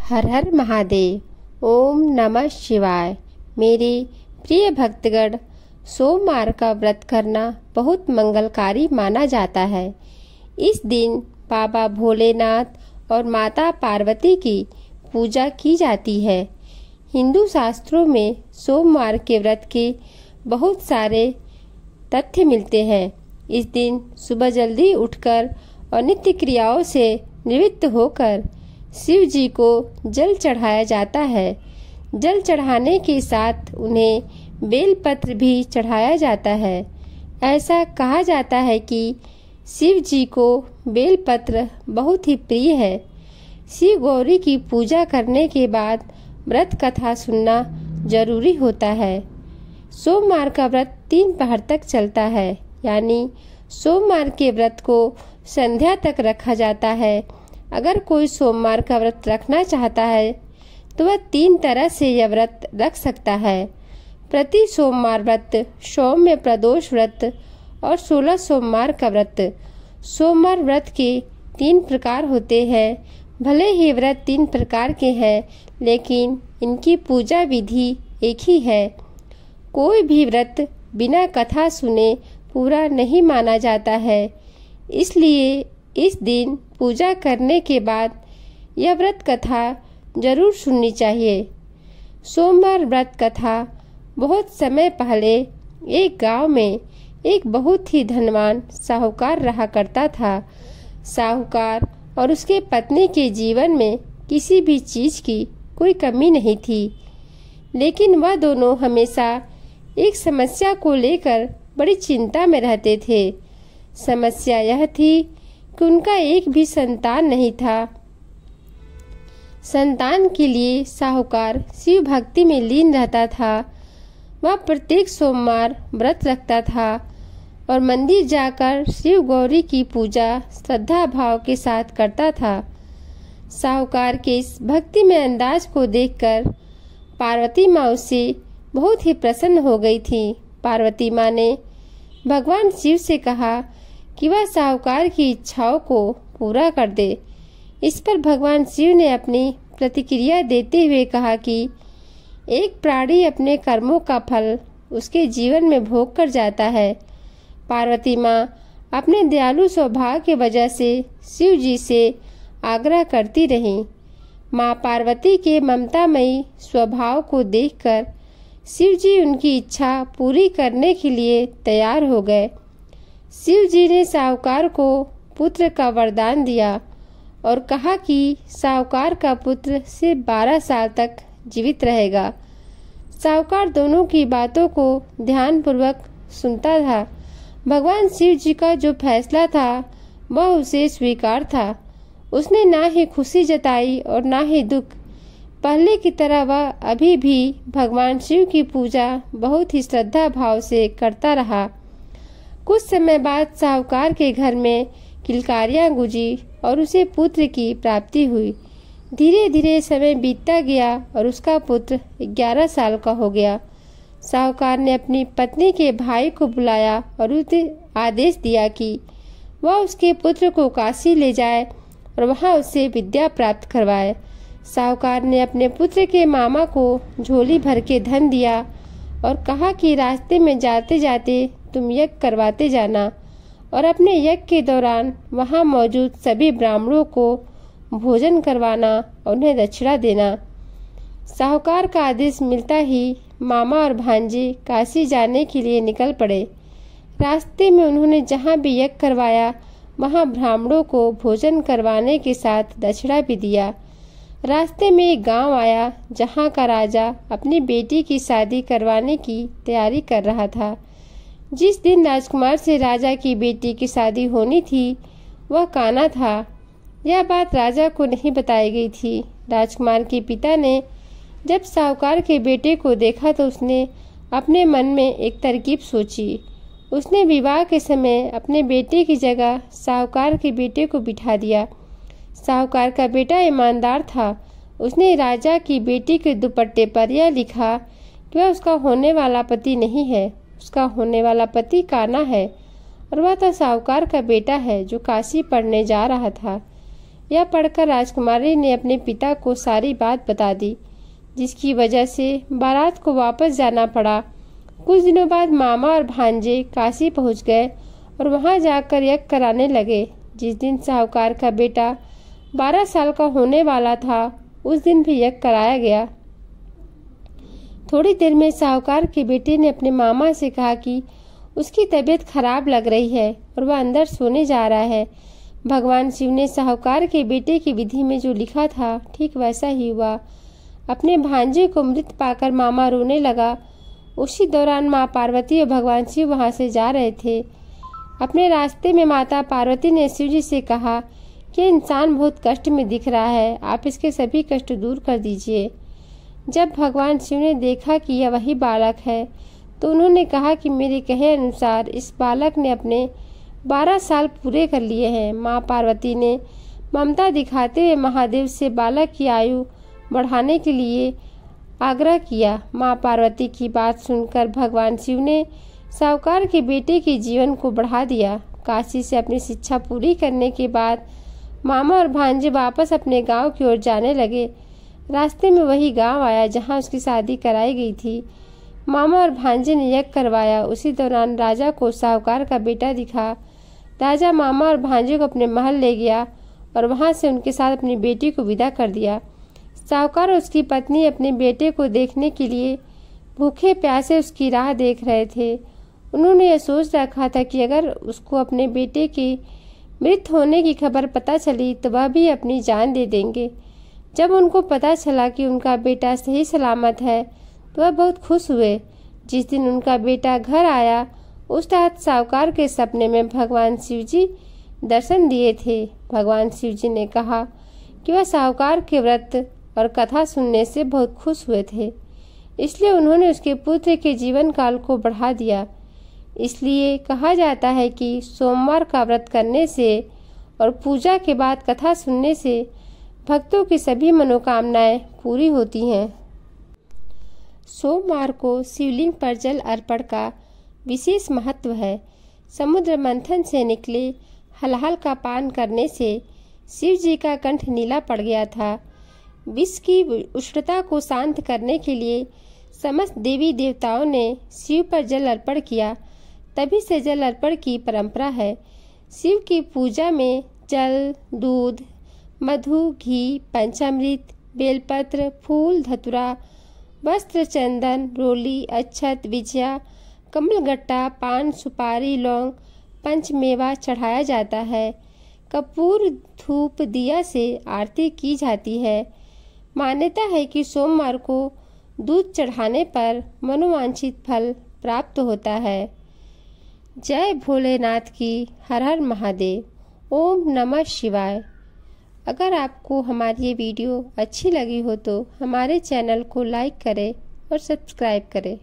हर हर महादेव। ओम नमः शिवाय। मेरे प्रिय भक्तगण, सोमवार का व्रत करना बहुत मंगलकारी माना जाता है। इस दिन बाबा भोलेनाथ और माता पार्वती की पूजा की जाती है। हिंदू शास्त्रों में सोमवार के व्रत के बहुत सारे तथ्य मिलते हैं। इस दिन सुबह जल्दी उठकर और नित्य क्रियाओं से निवृत्त होकर शिव जी को जल चढ़ाया जाता है। जल चढ़ाने के साथ उन्हें बेलपत्र भी चढ़ाया जाता है। ऐसा कहा जाता है कि शिव जी को बेलपत्र बहुत ही प्रिय है। शिव गौरी की पूजा करने के बाद व्रत कथा सुनना जरूरी होता है। सोमवार का व्रत 3 पहर तक चलता है, यानी सोमवार के व्रत को संध्या तक रखा जाता है। अगर कोई सोमवार का व्रत रखना चाहता है तो वह 3 तरह से यह व्रत रख सकता है। प्रति सोमवार व्रत, सौम्य प्रदोष व्रत और 16 सोमवार का व्रत। सोमवार व्रत के 3 प्रकार होते हैं। भले ही व्रत 3 प्रकार के हैं, लेकिन इनकी पूजा विधि एक ही है। कोई भी व्रत बिना कथा सुने पूरा नहीं माना जाता है, इसलिए इस दिन पूजा करने के बाद यह व्रत कथा जरूर सुननी चाहिए। सोमवार व्रत कथा। बहुत समय पहले एक गांव में एक बहुत ही धनवान साहूकार रहा करता था। साहूकार और उसके पत्नी के जीवन में किसी भी चीज की कोई कमी नहीं थी, लेकिन वह दोनों हमेशा एक समस्या को लेकर बड़ी चिंता में रहते थे। समस्या यह थी कि उनका एक भी संतान नहीं था। संतान के लिए साहूकार शिव भक्ति में लीन रहता था। वह प्रत्येक सोमवार व्रत रखता था और मंदिर जाकर शिव गौरी की पूजा श्रद्धा भाव के साथ करता था। साहूकार के इस भक्ति में अंदाज को देखकर पार्वती माँ उससे बहुत ही प्रसन्न हो गई थी। पार्वती माँ ने भगवान शिव से कहा कि वह साहूकार की इच्छाओं को पूरा कर दे। इस पर भगवान शिव ने अपनी प्रतिक्रिया देते हुए कहा कि एक प्राणी अपने कर्मों का फल उसके जीवन में भोग कर जाता है। पार्वती माँ अपने दयालु स्वभाव की वजह से शिव जी से आग्रह करती रहीं। माँ पार्वती के ममतामयी स्वभाव को देखकर शिव जी उनकी इच्छा पूरी करने के लिए तैयार हो गए। शिव जी ने साहूकार को पुत्र का वरदान दिया और कहा कि साहूकार का पुत्र सिर्फ 12 साल तक जीवित रहेगा। साहूकार दोनों की बातों को ध्यानपूर्वक सुनता था। भगवान शिव जी का जो फैसला था वह उसे स्वीकार था। उसने ना ही खुशी जताई और ना ही दुख। पहले की तरह वह अभी भी भगवान शिव की पूजा बहुत ही श्रद्धा भाव से करता रहा। कुछ समय बाद साहूकार के घर में किलकारियां गूंजी और उसे पुत्र की प्राप्ति हुई। धीरे धीरे समय बीतता गया और उसका पुत्र 11 साल का हो गया। साहूकार ने अपनी पत्नी के भाई को बुलाया और उसे आदेश दिया कि वह उसके पुत्र को काशी ले जाए और वहां उससे विद्या प्राप्त करवाए। साहूकार ने अपने पुत्र के मामा को झोली भर के धन दिया और कहा कि रास्ते में जाते जाते तुम यज्ञ करवाते जाना और अपने यज्ञ के दौरान वहां मौजूद सभी ब्राह्मणों को भोजन करवाना और उन्हें दक्षिणा देना। साहूकार का आदेश मिलता ही मामा और भांजे काशी जाने के लिए निकल पड़े। रास्ते में उन्होंने जहां भी यज्ञ करवाया वहां ब्राह्मणों को भोजन करवाने के साथ दक्षिणा भी दिया। रास्ते में एक गांव आया जहां का राजा अपनी बेटी की शादी करवाने की तैयारी कर रहा था। जिस दिन राजकुमार से राजा की बेटी की शादी होनी थी वह कान्हा था। यह बात राजा को नहीं बताई गई थी। राजकुमार के पिता ने जब साहूकार के बेटे को देखा तो उसने अपने मन में एक तरकीब सोची। उसने विवाह के समय अपने बेटे की जगह साहूकार के बेटे को बिठा दिया। साहूकार का बेटा ईमानदार था। उसने राजा की बेटी के दुपट्टे पर यह लिखा कि वह उसका होने वाला पति नहीं है, उसका होने वाला पति कान्हा है और वह तो साहूकार का बेटा है जो काशी पढ़ने जा रहा था। यह पढ़कर राजकुमारी ने अपने पिता को सारी बात बता दी, जिसकी वजह से बारात को वापस जाना पड़ा। कुछ दिनों बाद मामा और भांजे काशी पहुंच गए और वहां जाकर यज्ञ कराने लगे। जिस दिन साहूकार का बेटा 12 साल का होने वाला था, उस दिन भी यज्ञ कराया गया। थोड़ी देर में साहूकार के बेटे ने अपने मामा से कहा कि उसकी तबीयत खराब लग रही है और वह अंदर सोने जा रहा है। भगवान शिव ने साहूकार के बेटे की विधि में जो लिखा था, ठीक वैसा ही हुआ। अपने भांजे को मृत पाकर मामा रोने लगा। उसी दौरान माँ पार्वती और भगवान शिव वहां से जा रहे थे। अपने रास्ते में माता पार्वती ने शिव जी से कहा कि इंसान बहुत कष्ट में दिख रहा है, आप इसके सभी कष्ट दूर कर दीजिए। जब भगवान शिव ने देखा कि यह वही बालक है, तो उन्होंने कहा कि मेरे कहे अनुसार इस बालक ने अपने 12 साल पूरे कर लिए हैं। माँ पार्वती ने ममता दिखाते हुए महादेव से बालक की आयु बढ़ाने के लिए आग्रह किया। माँ पार्वती की बात सुनकर भगवान शिव ने साहूकार के बेटे के जीवन को बढ़ा दिया। काशी से अपनी शिक्षा पूरी करने के बाद मामा और भांजे वापस अपने गांव की ओर जाने लगे। रास्ते में वही गांव आया जहां उसकी शादी कराई गई थी। मामा और भांजे ने यज्ञ करवाया। उसी दौरान राजा को साहूकार का बेटा दिखा। राजा मामा और भांजे को अपने महल ले गया और वहां से उनके साथ अपनी बेटी को विदा कर दिया। साहूकार और उसकी पत्नी अपने बेटे को देखने के लिए भूखे प्यासे उसकी राह देख रहे थे। उन्होंने यह सोच रखा था कि अगर उसको अपने बेटे के मृत होने की खबर पता चली तो वह भी अपनी जान दे देंगे। जब उनको पता चला कि उनका बेटा सही सलामत है तो वह बहुत खुश हुए। जिस दिन उनका बेटा घर आया, उस रात साहूकार के सपने में भगवान शिव जी दर्शन दिए थे। भगवान शिव जी ने कहा कि वह साहूकार के व्रत और कथा सुनने से बहुत खुश हुए थे, इसलिए उन्होंने उसके पुत्र के जीवन काल को बढ़ा दिया। इसलिए कहा जाता है कि सोमवार का व्रत करने से और पूजा के बाद कथा सुनने से भक्तों की सभी मनोकामनाएं पूरी होती हैं। सोमवार को शिवलिंग पर जल अर्पण का विशेष महत्व है। समुद्र मंथन से निकले हलाहल का पान करने से शिव जी का कंठ नीला पड़ गया था। विश्व की उष्णता को शांत करने के लिए समस्त देवी देवताओं ने शिव पर जल अर्पण किया। तभी से जल अर्पण की परंपरा है। शिव की पूजा में जल, दूध, मधु, घी, पंचामृत, बेलपत्र, फूल, धतुरा, वस्त्र, चंदन, रोली, अक्षत, विजया, कमलगट्टा, पान, सुपारी, लौंग, पंचमेवा चढ़ाया जाता है। कपूर, धूप, दिया से आरती की जाती है। मान्यता है कि सोमवार को दूध चढ़ाने पर मनोवांछित फल प्राप्त होता है। जय भोलेनाथ की। हर हर महादेव। ओम नमः शिवाय। अगर आपको हमारी ये वीडियो अच्छी लगी हो तो हमारे चैनल को लाइक करें और सब्सक्राइब करें।